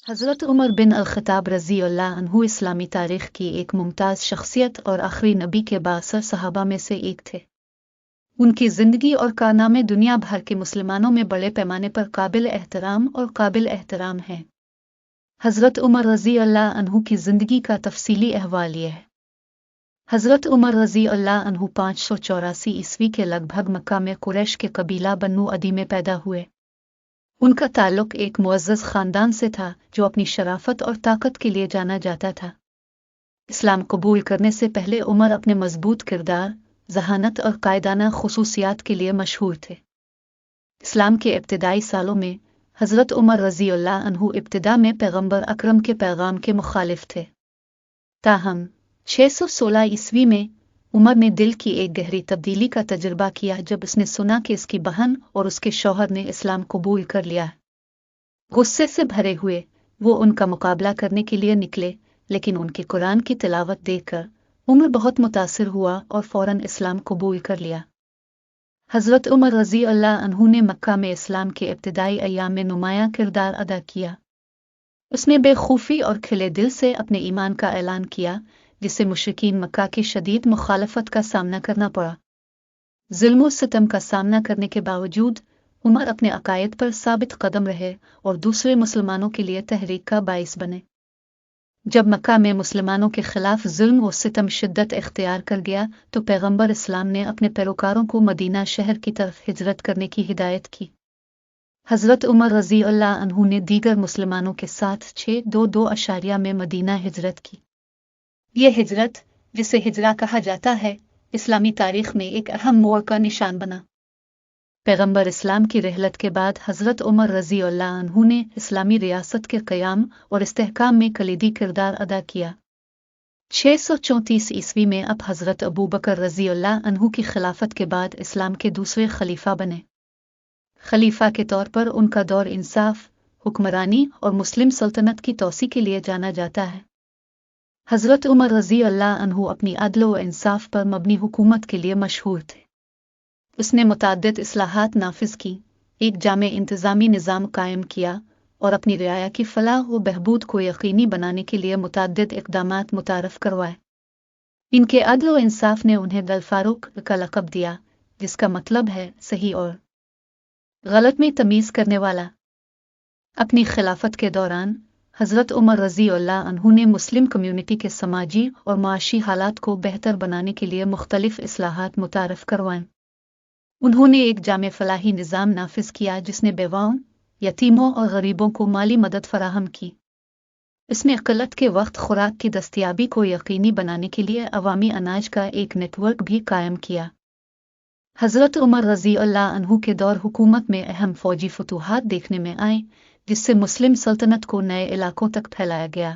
حضرت عمر بن الخطاب رضی اللہ عنہ اسلامی تاریخ کی ایک ممتاز شخصیت اور آخری نبی کے بااثر صحابہ میں سے ایک تھے۔ ان کی زندگی اور کارنامے دنیا بھر کے مسلمانوں میں بڑے پیمانے پر قابل احترام ہیں۔ حضرت عمر رضی اللہ عنہ کی زندگی کا تفصیلی احوال یہ ہے۔ حضرت عمر رضی اللہ عنہ 584 عیسوی کے لگ بھگ مکہ میں قریش کے قبیلہ بنو عدی میں پیدا ہوئے۔ ان کا تعلق ایک معزز خاندان سے تھا جو اپنی شرافت اور طاقت کے لیے جانا جاتا تھا۔ اسلام قبول کرنے سے پہلے عمر اپنے مضبوط کردار، ذہانت اور قائدانہ خصوصیات کے لیے مشہور تھے۔ اسلام کے ابتدائی سالوں میں حضرت عمر رضی اللہ عنہ ابتدا میں پیغمبر اکرم کے پیغام کے مخالف تھے۔ تاہم 616 عیسوی میں عمر نے دل کی ایک گہری تبدیلی کا تجربہ کیا جب اس نے سنا کہ اس کی بہن اور اس کے شوہر نے اسلام قبول کر لیا۔ غصے سے بھرے ہوئے وہ ان کا مقابلہ کرنے کے لیے نکلے، لیکن ان کے قرآن کی تلاوت دیکھ کر عمر بہت متاثر ہوا اور فوراً اسلام قبول کر لیا۔ حضرت عمر رضی اللہ عنہ نے مکہ میں اسلام کے ابتدائی ایام میں نمایاں کردار ادا کیا۔ اس نے بے خوفی اور کھلے دل سے اپنے ایمان کا اعلان کیا، جسے مشرکین مکہ کی شدید مخالفت کا سامنا کرنا پڑا۔ ظلم و ستم کا سامنا کرنے کے باوجود عمر اپنے عقائد پر ثابت قدم رہے اور دوسرے مسلمانوں کے لیے تحریک کا باعث بنے۔ جب مکہ میں مسلمانوں کے خلاف ظلم و ستم شدت اختیار کر گیا تو پیغمبر اسلام نے اپنے پیروکاروں کو مدینہ شہر کی طرف ہجرت کرنے کی ہدایت کی۔ حضرت عمر رضی اللہ عنہ نے دیگر مسلمانوں کے ساتھ 622 میں مدینہ ہجرت کی۔ یہ ہجرت، جسے ہجرہ کہا جاتا ہے، اسلامی تاریخ میں ایک اہم موڑ کا نشان بنا۔ پیغمبر اسلام کی رحلت کے بعد حضرت عمر رضی اللہ عنہ نے اسلامی ریاست کے قیام اور استحکام میں کلیدی کردار ادا کیا۔ 634 عیسوی میں اب حضرت ابوبکر رضی اللہ عنہ کی خلافت کے بعد اسلام کے دوسرے خلیفہ بنے۔ خلیفہ کے طور پر ان کا دور انصاف، حکمرانی اور مسلم سلطنت کی توسیع کے لیے جانا جاتا ہے۔ حضرت عمر رضی اللہ عنہ اپنی عدل و انصاف پر مبنی حکومت کے لیے مشہور تھے۔ اس نے متعدد اصلاحات نافذ کی، ایک جامع انتظامی نظام قائم کیا اور اپنی رعایا کی فلاح و بہبود کو یقینی بنانے کے لیے متعدد اقدامات متعارف کروائے۔ ان کے عدل و انصاف نے انہیں الفاروق کا لقب دیا، جس کا مطلب ہے صحیح اور غلط میں تمیز کرنے والا۔ اپنی خلافت کے دوران حضرت عمر رضی اللہ عنہ نے مسلم کمیونٹی کے سماجی اور معاشی حالات کو بہتر بنانے کے لیے مختلف اصلاحات متعارف کروائیں۔ انہوں نے ایک جامع فلاحی نظام نافذ کیا جس نے بیواؤں، یتیموں اور غریبوں کو مالی مدد فراہم کی۔ اس نے قلت کے وقت خوراک کی دستیابی کو یقینی بنانے کے لیے عوامی اناج کا ایک نیٹ ورک بھی قائم کیا۔ حضرت عمر رضی اللہ عنہ کے دور حکومت میں اہم فوجی فتوحات دیکھنے میں آئیں، جس سے مسلم سلطنت کو نئے علاقوں تک پھیلایا گیا۔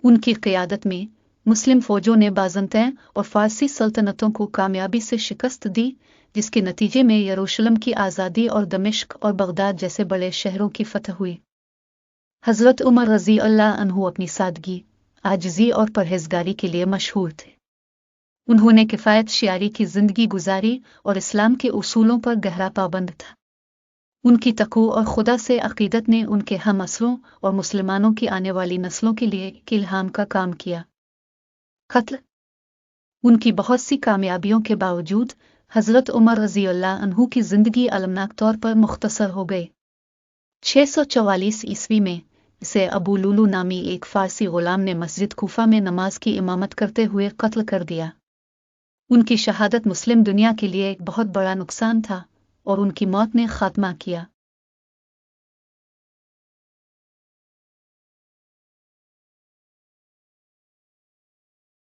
ان کی قیادت میں مسلم فوجوں نے بازنطین اور فارسی سلطنتوں کو کامیابی سے شکست دی، جس کے نتیجے میں یروشلم کی آزادی اور دمشق اور بغداد جیسے بڑے شہروں کی فتح ہوئی۔ حضرت عمر رضی اللہ عنہ اپنی سادگی، عاجزی اور پرہیزگاری کے لیے مشہور تھے۔ انہوں نے کفایت شعاری کی زندگی گزاری اور اسلام کے اصولوں پر گہرا پابند تھا۔ ان کی تقوی اور خدا سے عقیدت نے ان کے ہم عصروں اور مسلمانوں کی آنے والی نسلوں کے لیے ایک الہام کا کام کیا۔ قتل۔ ان کی بہت سی کامیابیوں کے باوجود حضرت عمر رضی اللہ عنہ کی زندگی المناک طور پر مختصر ہو گئی۔ 644 عیسوی میں اسے ابو لولو نامی ایک فارسی غلام نے مسجد کوفہ میں نماز کی امامت کرتے ہوئے قتل کر دیا۔ ان کی شہادت مسلم دنیا کے لیے ایک بہت بڑا نقصان تھا اور ان کی موت نے خاتمہ کیا۔